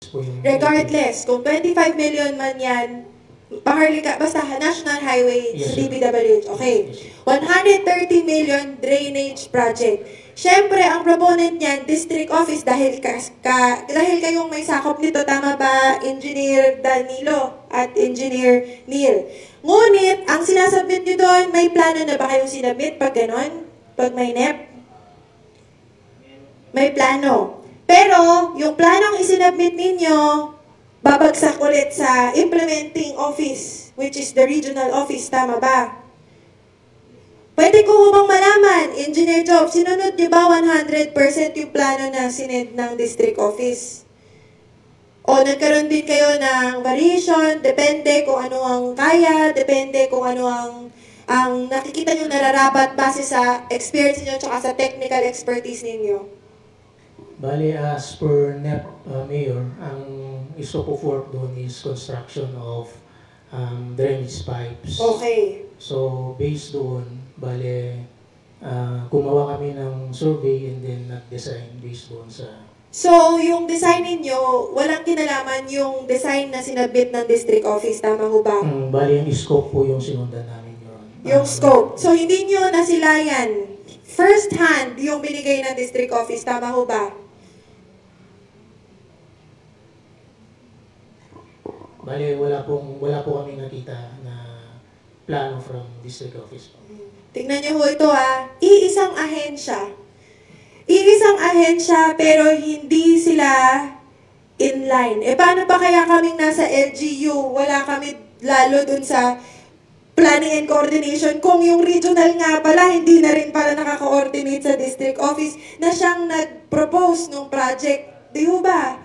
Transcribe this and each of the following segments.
po yung... Regardless, kung 25 million man yan, Maharlika, basta National Highway Yes, sa sir. DPWH. Okay. 130 million drainage project. Siyempre, ang proponent niyan, district office, dahil kayong may sakop nito, tama ba, Engineer Danilo at Engineer Neil? Ngunit, ang sinasubmit niyo doon, may plano na ba kayong sinubmit pag ganon? Pag may NEP? May plano. Pero, yung planong isinubmit ninyo, babagsak ulit sa implementing office, which is the regional office, tama ba? Pwede ko bang malaman, Engineer Job, sinunod niyo ba 100% yung plano na sinend ng district office? O nagkaroon din kayo ng variation, depende kung ano ang kaya, depende kung ano ang nakikita nyo nararapat base sa experience niyo at sa technical expertise ninyo? Bali, as per NEP, Mayor, ang scope of work doon is construction of drainage pipes. Okay. So, based doon, bali, gumawa kami ng survey and then nag-design based doon sa... So, yung design ninyo, walang kinalaman yung design na sinabit ng district office, tama ho ba? Bali, yung scope po yung sinundan namin yun. Yung scope. So, hindi nyo nasilayan first hand yung binigay ng district office, tama ho ba? Bali, wala po kami nakita na plano from district office. Tingnan niyo ho ito iisang ahensya. Iisang ahensya pero hindi sila in line. Paano pa kaya kaming nasa LGU? Wala kami lalo dun sa planning and coordination kung yung regional nga pala hindi na rin pala nakaka-coordinate sa district office na siyang nag-propose ng project. Di ho ba?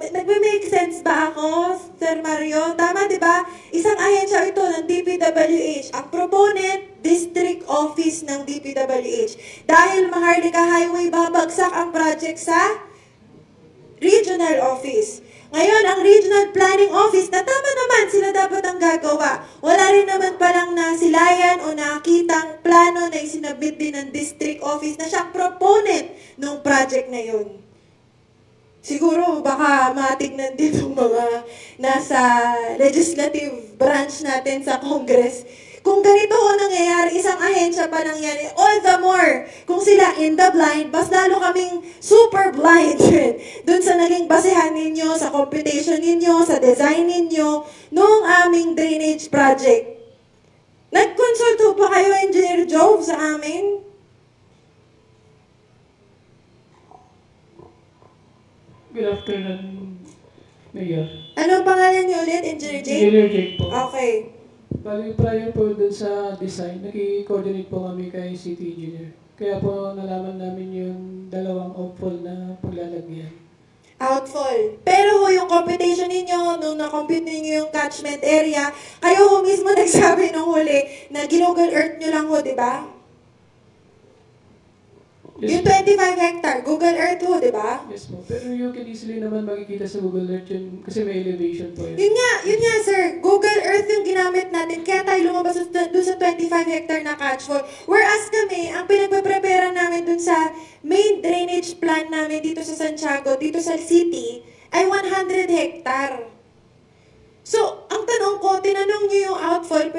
Nagme-make sense ba ako, Sir Mario? Tama, di ba? Isang ahensya ito ng DPWH. Ang proponent, district office ng DPWH. Dahil Maharlika Highway, babagsak ang project sa regional office. Ngayon, ang regional planning office, na tama naman, sila dapat ang gagawa. Wala rin naman palang nasilayan o nakitang plano na isinabit din ng district office na siyang proponent ng project na yun. Siguro, baka matignan din ng mga nasa legislative branch natin sa Congress. Kung ganito ho nangyayari, isang ahensya pa nangyari, all the more, kung sila in the blind, mas lalo kaming super blind dun sa naging basehan ninyo, sa computation ninyo, sa design ninyo, nung aming drainage project. Nag-consult ho pa kayo, Engineer Joe, sa amin? Good afternoon, Mayor. Anong pangalan niyo ulit, Engineer Jake? Engineer Jake po. Okay. Bali, prior po dun sa design, naki-coordinate po kami kay City Engineer. Kaya po nalaman namin yung dalawang outfall na paglalagyan. Outfall. Pero ho, yung computation ninyo, nung na-compute ninyo yung catchment area, kayo ho mismo nagsabi nung huli na Google Earth nyo lang ho, di ba? Yes, Yung 25 hectare, Google Earth ho, di ba? Yes po. Pero you can easily naman makikita sa Google Earth yun kasi may elevation po yun. Yun nga sir, Google Earth yung ginamit natin, kaya tayo lumabas doon sa 25 hectare na catchfall. Whereas kami, ang pinagpaprepare namin doon sa main drainage plan namin dito sa Santiago, dito sa city, ay 100 hectare. So, ang tanong ko, tinanong niyo yung outfall,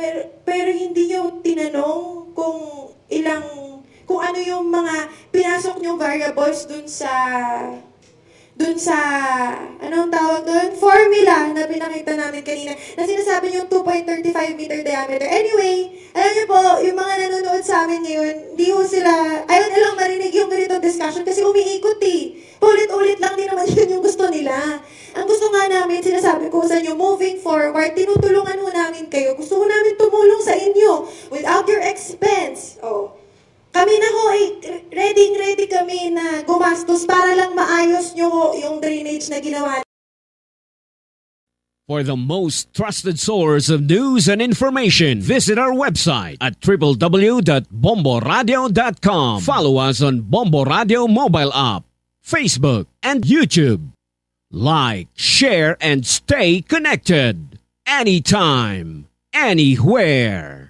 pero hindi niyo tinanong kung ano yung mga pinasok niyong variables dun sa anong tawag doon? Formula na pinakita namin kanina, na sinasabi niyo 2.35 meter diameter. Anyway, alam niyo po, yung mga nanonood sa amin ngayon, hindi ho sila, ayaw nilang marinig yung ganito discussion kasi umiikot Paulit-ulit lang din naman yun yung gusto nila. Ang gusto nga namin, sinasabi ko sa inyo, moving forward, tinutulungan ho namin kayo. Gusto ko namin tumulong sa inyo without your expense. Kami na ho, ready kami na gumastos para lang maayos nyo yung drainage na ginawa. For the most trusted source of news and information, visit our website at www.bomboradio.com. Follow us on Bombo Radio mobile app, Facebook, and YouTube. Like, share, and stay connected. Anytime, anywhere.